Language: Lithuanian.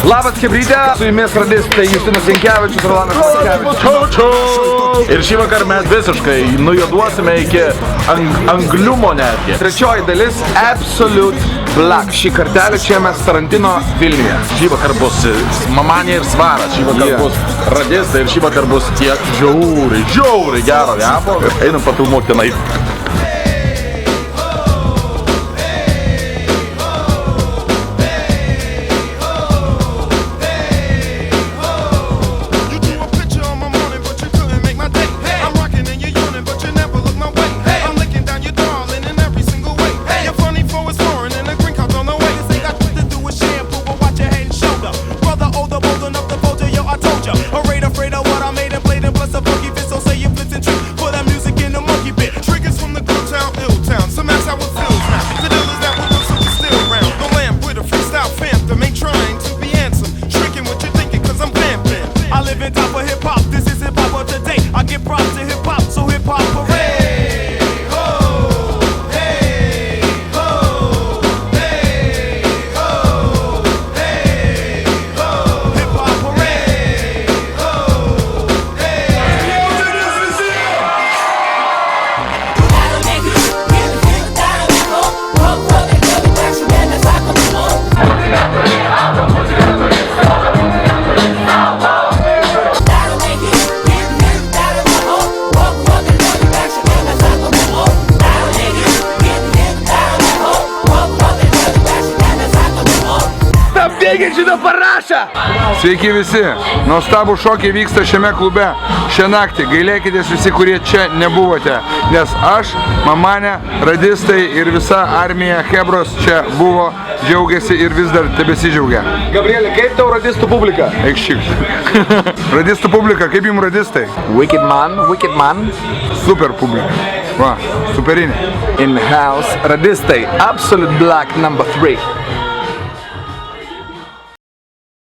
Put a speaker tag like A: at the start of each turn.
A: Labas, chebrytė, su jumis radistai Justinas Jankevičius ir Rolandas Mackevičius.
B: Ir šį vakarą mes visiškai nujuoduosime iki angliumo netgi.
A: Trečioji dalis Absolute Black. Šį kartelį čia mes Tarantino Vilniuje.
B: Šį vakarą bus Mamanė ir Svaras, šį vakarą bus radistai ir šį vakarą bus tiek žiauriai gero japo. Einam pafilmuoti tenai.
A: Sveiki visi, nuostabų šokiai vyksta šiame klube šią naktį. Gailėkitės visi, kurie čia nebuvote, nes aš, Mamanė, radistai ir visa armija Hebros čia buvo, džiaugiasi ir vis dar tebesidžiaugia. Gabrielė, kaip tau radistų publika? Eikščik. Radistų publika, kaip jums radistai?
C: Wicked man.
A: Super publika. Va, superinė.
C: In house, radistai, Absolute Black #3.